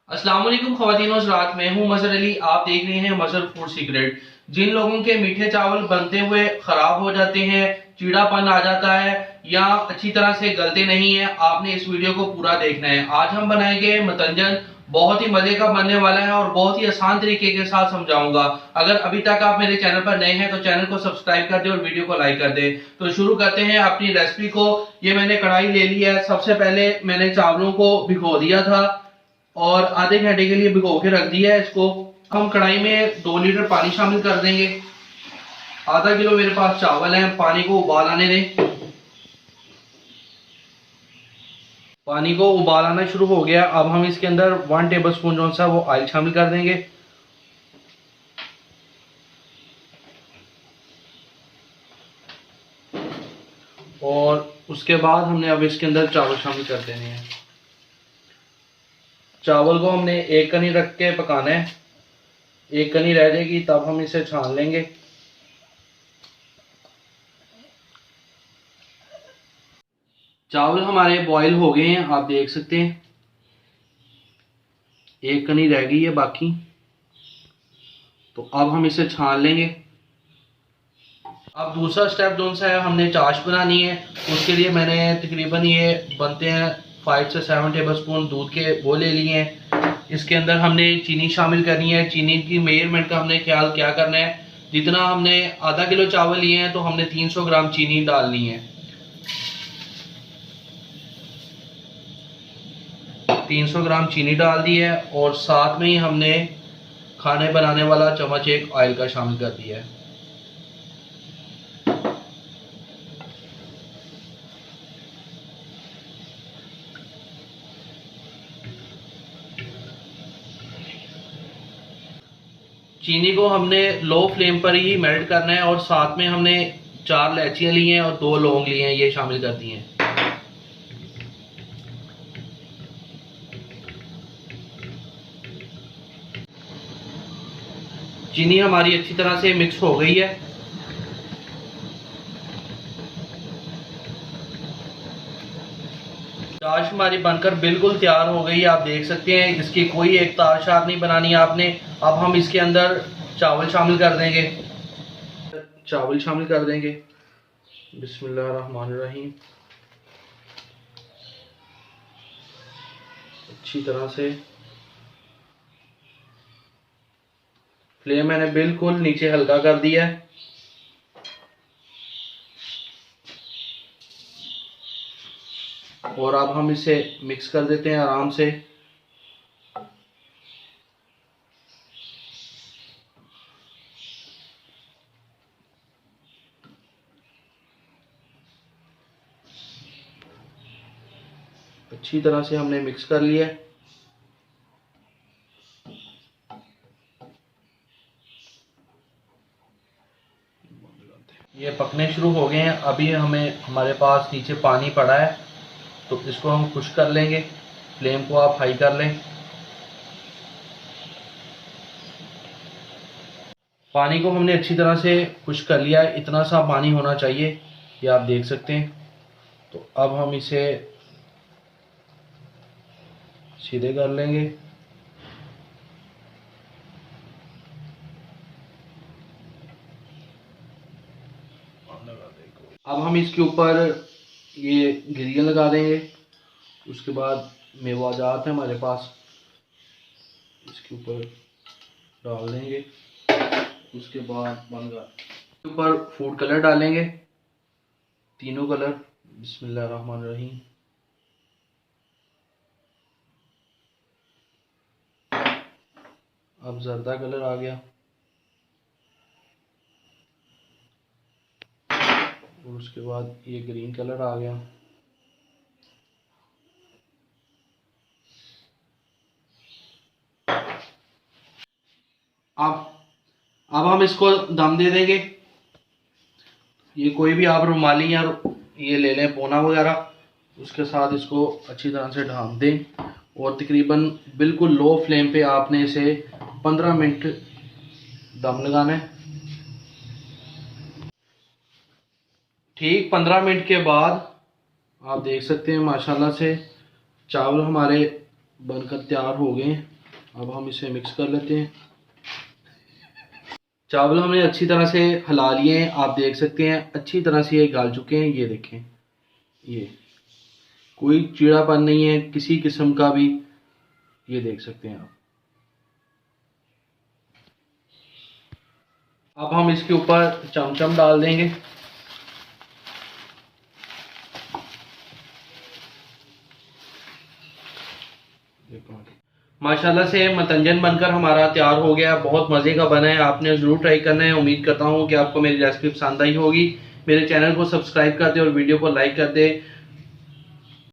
अस्सलाम वालेकुम ख़वातीन और हज़रात, मैं हूं मजहर अली। आप देख रहे हैं मजहर फूड सीक्रेट। जिन लोगों के मीठे चावल बनते हुए खराब हो जाते हैं, चीड़ापन आ जाता है या अच्छी तरह से गलते नहीं है, आपने इस वीडियो को पूरा देखना है। आज हम बनाएंगे मतंजन। बहुत ही मजे का बनने वाला है और बहुत ही आसान तरीके के साथ समझाऊंगा। अगर अभी तक आप मेरे चैनल पर नए हैं तो चैनल को सब्सक्राइब कर दें और वीडियो को लाइक कर दें। तो शुरू करते हैं अपनी रेसिपी को। ये मैंने कढ़ाई ले ली है। सबसे पहले मैंने चावलों को भिगो दिया था और आधे घंटे के लिए भिगो के रख दिया है इसको। हम कढ़ाई में 2 लीटर पानी शामिल कर देंगे। आधा किलो मेरे पास चावल है। पानी को उबाल आने दें। पानी को उबाल आना शुरू हो गया। अब हम इसके अंदर 1 टेबल स्पून जो सा वो ऑयल शामिल कर देंगे। और उसके बाद हमने अब इसके अंदर चावल शामिल कर देने हैं। चावल को हमने एक कनी रख के पकाना है। एक कनी रह जाएगी तब हम इसे छान लेंगे। चावल हमारे बॉईल हो गए हैं, आप देख सकते हैं। एक कनी रह गई है बाकी, तो अब हम इसे छान लेंगे। अब दूसरा स्टेप जो सा है, हमने चाश बनानी है। उसके लिए मैंने तकरीबन ये बनते हैं 5 से 7 टेबल स्पून दूध के वो ले लिए हैं। इसके अंदर हमने चीनी शामिल करनी है। चीनी की मेजरमेंट का हमने ख्याल क्या करना है, जितना हमने आधा किलो चावल लिए हैं तो हमने 300 ग्राम चीनी डालनी है। 300 ग्राम चीनी डाल दी है और साथ में ही हमने खाने बनाने वाला चम्मच एक ऑयल का शामिल कर दिया है। चीनी को हमने लो फ्लेम पर ही मेल्ट करना है और साथ में हमने 4 इलायचियां ली हैं और 2 लौंग लिए हैं, ये शामिल कर दी हैं। चीनी हमारी अच्छी तरह से मिक्स हो गई है। चाश हमारी बनकर बिल्कुल तैयार हो गई है, आप देख सकते हैं। इसकी कोई एक तार शार नहीं बनानी है आपने। अब हम इसके अंदर चावल शामिल कर देंगे। चावल शामिल कर देंगे। बिस्मिल्लाहिर्रहमानिर्रहीम। अच्छी तरह से फ्लेम मैंने बिल्कुल नीचे हल्का कर दिया है। और अब हम इसे मिक्स कर देते हैं आराम से। अच्छी तरह से हमने मिक्स कर लिया है। ये पकने शुरू हो गए हैं। अभी हमारे पास नीचे पानी पड़ा है, तो इसको हम खुश्क कर लेंगे। फ्लेम को आप हाई कर लें। पानी को हमने अच्छी तरह से खुश्क कर लिया है। इतना सा पानी होना चाहिए, ये आप देख सकते हैं। तो अब हम इसे सीधे कर लेंगे। अब हम इसके ऊपर ये गिरियाँ लगा देंगे। उसके बाद मेवाजात है हमारे पास, इसके ऊपर डाल देंगे। उसके बाद इसके ऊपर फूड कलर डालेंगे, तीनों कलर। बिस्मिल्लाहिर्रहमानिर्रहीम। अब जर्दा कलर आ गया और उसके बाद ये ग्रीन कलर आ गया। अब हम इसको दम दे देंगे। ये कोई भी आप रुमाली या ये ले लें पोना वगैरह, उसके साथ इसको अच्छी तरह से ढाँप दें और तकरीबन बिल्कुल लो फ्लेम पे आपने इसे 15 मिनट दम लगाना है। ठीक 15 मिनट के बाद आप देख सकते हैं माशाल्लाह से चावल हमारे बनकर तैयार हो गए हैं। अब हम इसे मिक्स कर लेते हैं। चावल हमने अच्छी तरह से हिला लिए हैं, आप देख सकते हैं अच्छी तरह से ये गल चुके हैं। ये देखें, ये कोई चीड़ापन नहीं है किसी किस्म का भी, ये देख सकते हैं आप। अब हम इसके ऊपर चमचम डाल देंगे। माशाल्लाह से मतंजन बनकर हमारा तैयार हो गया। बहुत मज़े का बना है, आपने ज़रूर ट्राई करना है। उम्मीद करता हूँ कि आपको मेरी रेसिपी पसंद आई होगी। मेरे चैनल को सब्सक्राइब कर दे और वीडियो को लाइक कर दे।